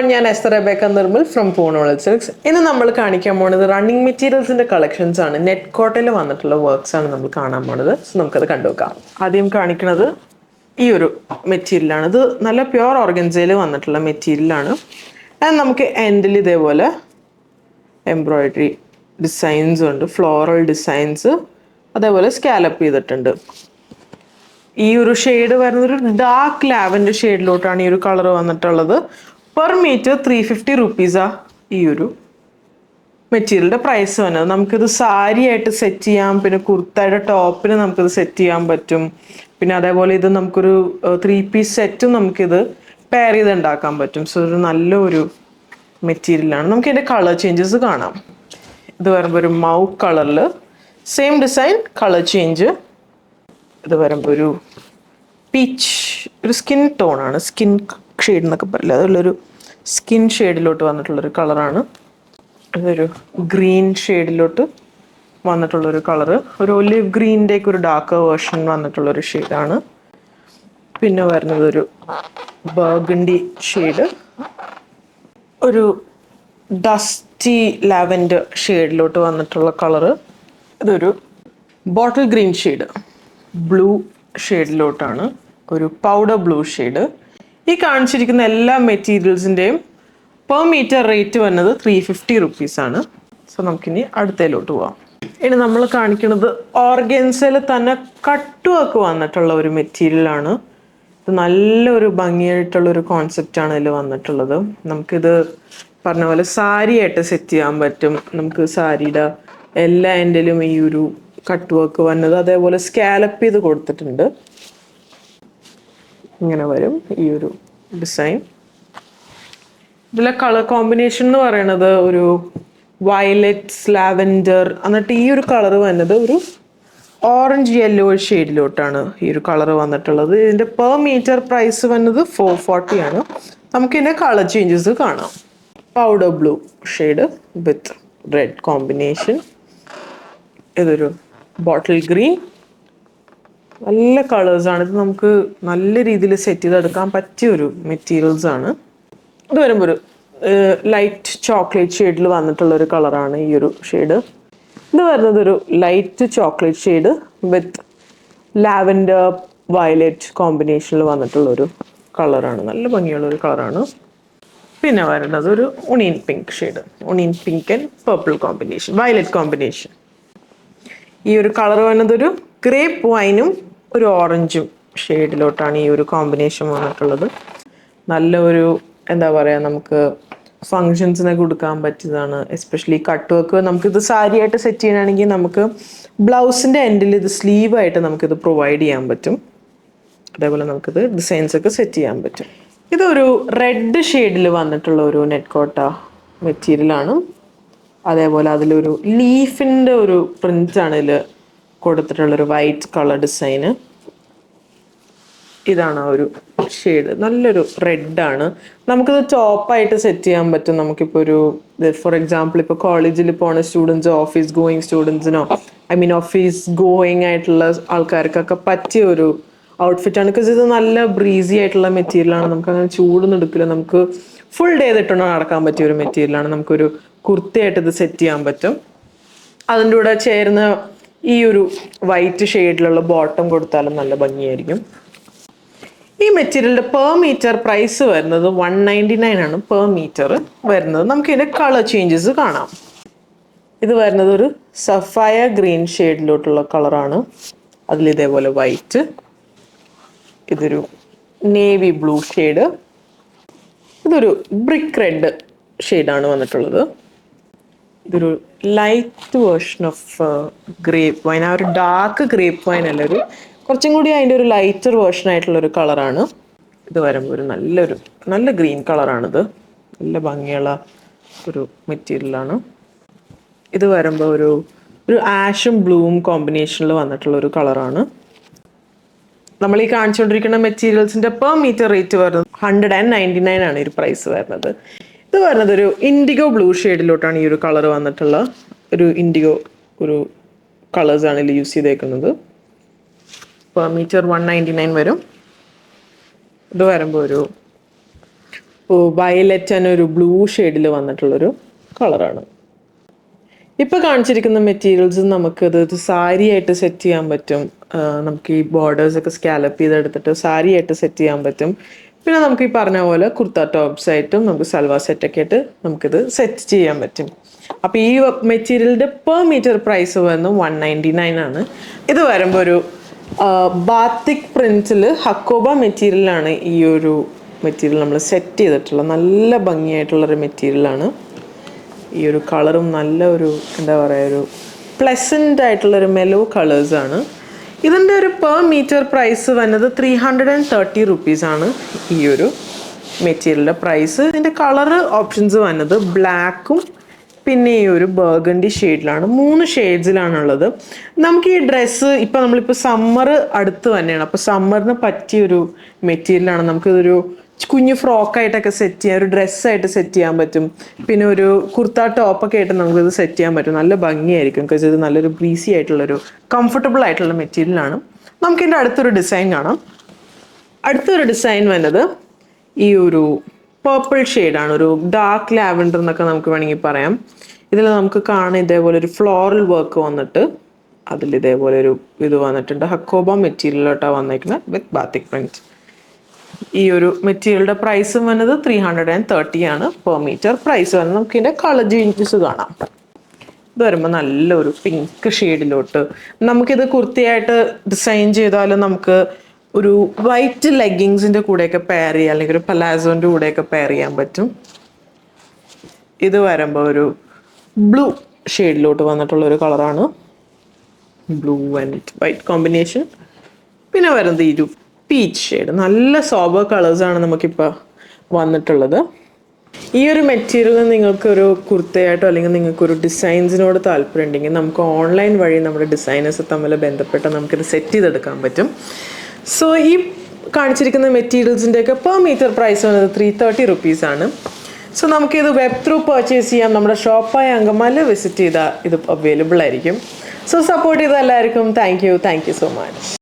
everyone, ഞാൻ Esther Rebecca Nirmal from പൂർണ്ണോളൽ silks. ഇന്ന് നമ്മൾ കാണിക്കാൻ പോകുന്നത് റണ്ണിങ് മെറ്റീരിയൽസിന്റെ കളക്ഷൻസ് ആണ്. നെറ്റ് കോട്ടയിൽ വന്നിട്ടുള്ള വർക്ക്സ് ആണ് നമ്മൾ കാണാൻ പോകുന്നത്. സോ നമുക്കത് കണ്ടുവെക്കാം. ആദ്യം കാണിക്കുന്നത് ഈ ഒരു മെറ്റീരിയലാണ്. ഇത് നല്ല പ്യുവർ ഓർഗൻസയിൽ വന്നിട്ടുള്ള മെറ്റീരിയലാണ്. ആൻഡ് നമുക്ക് എൻഡിൽ ഇതേപോലെ എംബ്രോയിഡറി ഡിസൈൻസ് ഉണ്ട്, ഫ്ലോറൽ ഡിസൈൻസ്, അതേപോലെ സ്കാലപ്പ് ചെയ്തിട്ടുണ്ട്. ഈ ഒരു ഷെയ്ഡ് വരുന്നത് ഒരു ഡാർക്ക് ലാവൻഡർ ഷെയ്ഡിലോട്ടാണ് ഈ ഒരു കളർ വന്നിട്ടുള്ളത്. പെർ മീറ്റർ 350 റുപ്പീസാണ് ഈ ഒരു മെറ്റീരിയലിൻ്റെ പ്രൈസ് വന്നത്. നമുക്കിത് സാരി ആയിട്ട് സെറ്റ് ചെയ്യാം, പിന്നെ കുർത്തയുടെ ടോപ്പിന് നമുക്കിത് സെറ്റ് ചെയ്യാൻ പറ്റും. പിന്നെ അതേപോലെ ഇത് നമുക്കൊരു 3 പീസ് സെറ്റും നമുക്കിത് പെയർ ചെയ്ത് ഉണ്ടാക്കാൻ പറ്റും. സോ ഒരു നല്ലൊരു മെറ്റീരിയലാണ്. നമുക്കിതിൻ്റെ കളർ ചേഞ്ചസ് കാണാം. ഇത് വരുമ്പോൾ ഒരു മൗ കളറിൽ സെയിം ഡിസൈൻ, കളർ ചേഞ്ച്. ഇത് വരുമ്പോൾ ഒരു പീച്ച്, ഒരു സ്കിൻ ടോണാണ്, സ്കിൻ ഷെയ്ഡ് എന്നൊക്കെ പറയില്ല, അതുള്ളൊരു സ്കിൻ ഷെയ്ഡിലോട്ട് വന്നിട്ടുള്ളൊരു കളറാണ്. ഇതൊരു ഗ്രീൻ ഷെയ്ഡിലോട്ട് വന്നിട്ടുള്ളൊരു കളറ്, ഒരു ഒലിവ് ഗ്രീനിൻ്റെയൊക്കെ ഒരു ഡാർക്ക് വേർഷൻ വന്നിട്ടുള്ളൊരു ഷെയ്ഡാണ്. പിന്നെ വരുന്നത് ഒരു ബർഗണ്ടി ഷെയ്ഡ്, ഒരു ഡസ്റ്റി ലാവൻഡർ ഷെയ്ഡിലോട്ട് വന്നിട്ടുള്ള കളറ്. ഇതൊരു ബോട്ടിൽ ഗ്രീൻ ഷെയ്ഡ്, ബ്ലൂ ഷെയ്ഡിലോട്ടാണ്, ഒരു പൗഡർ ബ്ലൂ ഷെയ്ഡ്. ഈ കാണിച്ചിരിക്കുന്ന എല്ലാ മെറ്റീരിയൽസിൻ്റെയും പെർ മീറ്റർ റേറ്റ് വന്നത് 350 റുപ്പീസാണ്. സോ നമുക്കിനി അടുത്തതിലോട്ട് പോവാം. ഇനി നമ്മൾ കാണിക്കുന്നത് ഓർഗൻസയിൽ തന്നെ കട്ട് വർക്ക് വന്നിട്ടുള്ള ഒരു മെറ്റീരിയലാണ്. ഇത് നല്ലൊരു ഭംഗിയായിട്ടുള്ളൊരു കോൺസെപ്റ്റാണ് ഇതിൽ വന്നിട്ടുള്ളത്. നമുക്കിത് പറഞ്ഞ പോലെ സാരി ആയിട്ട് സെറ്റ് ചെയ്യാൻ പറ്റും. നമുക്ക് സാരിയുടെ എല്ലാ എൻഡിലും ഈ ഒരു കട്ട് വർക്ക് വന്നത്, അതേപോലെ സ്കാലപ്പ് ചെയ്ത് കൊടുത്തിട്ടുണ്ട്. ഇങ്ങനെ വരും ഈ ഒരു ഡിസൈൻ. ഇതിലെ കളർ കോമ്പിനേഷൻ എന്ന് പറയുന്നത് ഒരു വയലറ്റ്സ്, ലാവൻഡർ, എന്നിട്ട് ഈ ഒരു കളർ വന്നത് ഒരു ഓറഞ്ച് യെല്ലോ ഷെയ്ഡിലോട്ടാണ് ഈ ഒരു കളർ വന്നിട്ടുള്ളത്. ഇതിൻ്റെ പെർ മീറ്റർ പ്രൈസ് വന്നത് 440 ആണ്. നമുക്കിതിൻ്റെ കളർ ചേഞ്ചസ് കാണാം. Powder blue shade with red combination. ഇതൊരു ബോട്ടിൽ ഗ്രീൻ. നല്ല കളേഴ്സാണ്. ഇത് നമുക്ക് നല്ല രീതിയിൽ സെറ്റ് ചെയ്തെടുക്കാൻ പറ്റിയൊരു മെറ്റീരിയൽസാണ്. ഇത് വരുമ്പോൾ ഒരു ലൈറ്റ് ചോക്ലേറ്റ് ഷെയ്ഡിൽ വന്നിട്ടുള്ളൊരു കളറാണ് ഈ ഒരു ഷെയ്ഡ്. ഇത് വരുന്നത് ഒരു light chocolate shade with lavender violet കോമ്പിനേഷനിൽ വന്നിട്ടുള്ളൊരു കളറാണ്. നല്ല ഭംഗിയുള്ളൊരു കളറാണ്. പിന്നെ വരുന്നത് ഒരു onion pink shade, onion pink and purple combination, violet combination. ഈ ഒരു കളർ വന്നത് ഒരു ഗ്രേപ്പ് വൈനും ഒരു ഓറഞ്ചും ഷെയ്ഡിലോട്ടാണ് ഈ ഒരു കോമ്പിനേഷൻ വന്നിട്ടുള്ളത്. നല്ല ഒരു എന്താ പറയുക, നമുക്ക് ഫങ്ഷൻസിനൊക്കെ കൊടുക്കാൻ പറ്റിയതാണ്. എസ്പെഷ്യലി കട്ട് വർക്ക് നമുക്കിത് സാരി ആയിട്ട് സെറ്റ് ചെയ്യണമെങ്കിൽ നമുക്ക് ബ്ലൗസിൻ്റെ എൻഡിൽ ഇത് സ്ലീവായിട്ട് നമുക്കിത് പ്രൊവൈഡ് ചെയ്യാൻ പറ്റും. അതേപോലെ നമുക്കിത് ഡിസൈൻസ് ഒക്കെ സെറ്റ് ചെയ്യാൻ പറ്റും. ഇതൊരു റെഡ് ഷെയ്ഡിൽ വന്നിട്ടുള്ള ഒരു നെറ്റ് കോട്ട മെറ്റീരിയലാണ്. അതേപോലെ അതിലൊരു ലീഫിൻ്റെ ഒരു പ്രിൻ്റാണ് ഇതിൽ കൊടുത്തിട്ടുള്ളൊരു വൈറ്റ് കളർ ഡിസൈന്. ഇതാണ് ആ ഒരു ഷെയ്ഡ്. നല്ലൊരു റെഡാണ്. നമുക്കിത് ടോപ്പായിട്ട് സെറ്റ് ചെയ്യാൻ പറ്റും. നമുക്കിപ്പോൾ ഒരു ഫോർ എക്സാമ്പിൾ ഇപ്പോൾ കോളേജിൽ പോകുന്ന സ്റ്റുഡൻസോ ഓഫീസ് ഗോയിങ് സ്റ്റുഡൻസിനോ ഓഫീസ് ഗോയിങ് ആയിട്ടുള്ള ആൾക്കാർക്കൊക്കെ പറ്റിയ ഒരു ഔട്ട്ഫിറ്റാണ്. ബിക്കോസ് ഇത് നല്ല ബ്രീസി ആയിട്ടുള്ള മെറ്റീരിയലാണ്. നമുക്ക് അങ്ങനെ ചൂടൊന്നും എടുക്കില്ല. നമുക്ക് ഫുൾ ഡേ ഇട്ടുകൊണ്ട് നടക്കാൻ പറ്റിയ ഒരു മെറ്റീരിയലാണ്. നമുക്കൊരു കുർത്തയായിട്ട് ഇത് സെറ്റ് ചെയ്യാൻ പറ്റും. അതിൻ്റെ കൂടെ ചേർന്ന് ഈ ഒരു വൈറ്റ് ഷെയ്ഡിലുള്ള ബോട്ടം കൊടുത്താലും നല്ല ഭംഗിയായിരിക്കും. ഈ മെറ്റീരിയലിൻ്റെ പെർ മീറ്റർ പ്രൈസ് വരുന്നത് 199 ആണ് പെർ മീറ്റർ വരുന്നത്. നമുക്കിതിൻ്റെ കളർ ചേഞ്ചസ് കാണാം. ഇത് വരുന്നത് ഒരു സഫയർ ഗ്രീൻ ഷെയ്ഡിലോട്ടുള്ള കളറാണ്. അതിലിതേപോലെ വൈറ്റ്. ഇതൊരു നേവി ബ്ലൂ ഷെയ്ഡ്. ഇതൊരു ബ്രിക്ക് റെഡ് ഷെയ്ഡാണ് വന്നിട്ടുള്ളത്. ഇതൊരു light version of grape wine. ആ ഒരു ഡാർക്ക് ഗ്രേപ്പ് വൈൻ അല്ല, ഒരു കുറച്ചും കൂടി അതിൻ്റെ ഒരു ലൈറ്റർ വേർഷൻ ആയിട്ടുള്ളൊരു കളറാണ്. ഇത് വരുമ്പോൾ ഒരു നല്ല ഗ്രീൻ കളറാണിത്. നല്ല ഭംഗിയുള്ള ഒരു മെറ്റീരിയലാണ്. ഇത് വരുമ്പോൾ ഒരു ആഷും ബ്ലൂവും കോമ്പിനേഷനിൽ വന്നിട്ടുള്ളൊരു കളറാണ്. നമ്മൾ ഈ കാണിച്ചുകൊണ്ടിരിക്കുന്ന മെറ്റീരിയൽസിൻ്റെ പെർ മീറ്റർ റേറ്റ് വരുന്നത് 199 ആണ് ഈ ഒരു പ്രൈസ് വരുന്നത്. ഇത് വരുന്നത് ഒരു ഇൻഡിഗോ ബ്ലൂ ഷെയ്ഡിലോട്ടാണ് ഈ ഒരു കളർ വന്നിട്ടുള്ള ഒരു ഇൻഡിഗോ ഒരു കളേഴ്സാണ് ഇതിൽ യൂസ് ചെയ്തേക്കുന്നത്. പെർ മീറ്റർ 199 വരും. ഇത് വരുമ്പോൾ ഒരു വയലറ്റ് ആൻഡ് ഒരു ബ്ലൂ ഷെയ്ഡിൽ വന്നിട്ടുള്ളൊരു കളറാണ്. ഇപ്പോൾ കാണിച്ചിരിക്കുന്ന മെറ്റീരിയൽസ് നമുക്കത് സാരി ആയിട്ട് സെറ്റ് ചെയ്യാൻ പറ്റും. നമുക്ക് ഈ ബോർഡേഴ്സ് ഒക്കെ സ്കാലപ്പ് ചെയ്തെടുത്തിട്ട് സാരി ആയിട്ട് സെറ്റ് ചെയ്യാൻ പറ്റും. പിന്നെ നമുക്ക് ഈ പറഞ്ഞ പോലെ കുർത്ത ടോപ്സ് ആയിട്ടും നമുക്ക് സൽവാർ സെറ്റൊക്കെ ആയിട്ട് നമുക്കിത് സെറ്റ് ചെയ്യാൻ പറ്റും. അപ്പോൾ ഈ മെറ്റീരിയലിൻ്റെ പെർ മീറ്റർ പ്രൈസ് വന്ന് 199 ആണ്. ഇത് വരുമ്പോൾ ഒരു ബാത്തിക് പ്രിൻറ്റിൽ ഹക്കോബ മെറ്റീരിയലാണ് ഈ ഒരു മെറ്റീരിയൽ നമ്മൾ സെറ്റ് ചെയ്തിട്ടുള്ള നല്ല ഭംഗിയായിട്ടുള്ളൊരു മെറ്റീരിയലാണ്. ഈ ഒരു കളറും നല്ല ഒരു എന്താ പറയുക ഒരു പ്ലസൻ്റ് ആയിട്ടുള്ളൊരു മെലോ കളേഴ്സാണ്. ഇതിൻ്റെ ഒരു പെർ മീറ്റർ പ്രൈസ് വന്നത് 330 റുപ്പീസാണ് ഈ ഒരു മെറ്റീരിയലിൻ്റെ പ്രൈസ്. ഇതിൻ്റെ കളറ് ഓപ്ഷൻസ് വന്നത് ബ്ലാക്കും പിന്നെ ഈ ഒരു ബർഗണ്ടി ഷെയ്ഡിലാണ്. 3 ഷെയ്ഡ്സിലാണുള്ളത്. നമുക്ക് ഈ ഡ്രസ്സ് ഇപ്പം നമ്മളിപ്പോൾ സമ്മർ അടുത്ത് തന്നെയാണ്. അപ്പോൾ സമ്മറിന് പറ്റിയൊരു മെറ്റീരിയലാണ്. നമുക്കിതൊരു കുഞ്ഞു ഫ്രോക്കായിട്ടൊക്കെ സെറ്റ് ചെയ്യാം, ഒരു ഡ്രസ്സായിട്ട് സെറ്റ് ചെയ്യാൻ പറ്റും. പിന്നെ ഒരു കുർത്ത ടോപ്പൊക്കെ ആയിട്ട് നമുക്കിത് സെറ്റ് ചെയ്യാൻ പറ്റും. നല്ല ഭംഗിയായിരിക്കും. ബിക്കോസ് ഇത് നല്ലൊരു ബ്രീസി ആയിട്ടുള്ളൊരു കംഫർട്ടബിൾ ആയിട്ടുള്ള മെറ്റീരിയലാണ്. നമുക്കിതിൻ്റെ അടുത്തൊരു ഡിസൈൻ കാണാം. അടുത്തൊരു ഡിസൈൻ വന്നത് ഈ ഒരു പേർപ്പിൾ ഷെയ്ഡാണ്. ഒരു ഡാർക്ക് ലാവൻഡർ എന്നൊക്കെ നമുക്ക് വേണമെങ്കിൽ പറയാം. ഇതിൽ നമുക്ക് കാണാം ഇതേപോലെ ഒരു ഫ്ലോറൽ വർക്ക് വന്നിട്ട് അതിൽ ഇതേപോലെ ഒരു ഇത് വന്നിട്ടുണ്ട്. ഹക്കോബ മെറ്റീരിയലോട്ടാണ് വന്നേക്കുന്നത് വിത്ത് ബാത്തിക് പ്രിൻറ്റ്. ഈ ഒരു മെറ്റീരിയലിൻ്റെ പ്രൈസും വന്നത് 330 ആണ് പെർ മീറ്റർ പ്രൈസ് വന്നത്. നമുക്ക് ഇതിൻ്റെ കളർ ചേഞ്ചസ് കാണാം. ഇത് വരുമ്പോൾ നല്ലൊരു പിങ്ക് ഷെയ്ഡിലോട്ട് നമുക്കിത് കുർത്തിയായിട്ട് ഡിസൈൻ ചെയ്താലും നമുക്ക് ഒരു വൈറ്റ് ലെഗിങ്സിൻ്റെ കൂടെയൊക്കെ പെയർ ചെയ്യാം, അല്ലെങ്കിൽ ഒരു പലാസോൻ്റെ കൂടെയൊക്കെ പെയർ ചെയ്യാൻ പറ്റും. ഇത് വരുമ്പോൾ ഒരു ബ്ലൂ ഷെയ്ഡിലോട്ട് വന്നിട്ടുള്ളൊരു കളറാണ്. Blue and white combination. പിന്നെ വരുന്നത് ഈ ഒരു പീച്ച് ഷെയ്ഡ്. നല്ല സോബർ കളേഴ്സാണ് നമുക്കിപ്പോൾ വന്നിട്ടുള്ളത്. ഈ ഒരു മെറ്റീരിയൽ നിങ്ങൾക്കൊരു കുർത്തയായിട്ടോ അല്ലെങ്കിൽ നിങ്ങൾക്കൊരു ഡിസൈൻസിനോട് താല്പര്യം ഉണ്ടെങ്കിൽ നമുക്ക് ഓൺലൈൻ വഴി നമ്മുടെ ഡിസൈനേഴ്സ് തമ്മിൽ ബന്ധപ്പെട്ട് നമുക്കിത് സെറ്റ് ചെയ്തെടുക്കാൻ പറ്റും. സോ ഈ കാണിച്ചിരിക്കുന്ന മെറ്റീരിയൽസിൻ്റെയൊക്കെ പെർ മീറ്റർ പ്രൈസ് വന്നത് 330 റുപ്പീസാണ്. സോ നമുക്കിത് വെബ് ത്രൂ പർച്ചേസ് ചെയ്യാം. നമ്മുടെ ഷോപ്പായ അങ്കമാലി വിസിറ്റ് ചെയ്താൽ ഇത് അവൈലബിൾ ആയിരിക്കും. സോ സപ്പോർട്ട് ചെയ്ത എല്ലാവർക്കും താങ്ക് യു സോ മച്ച്.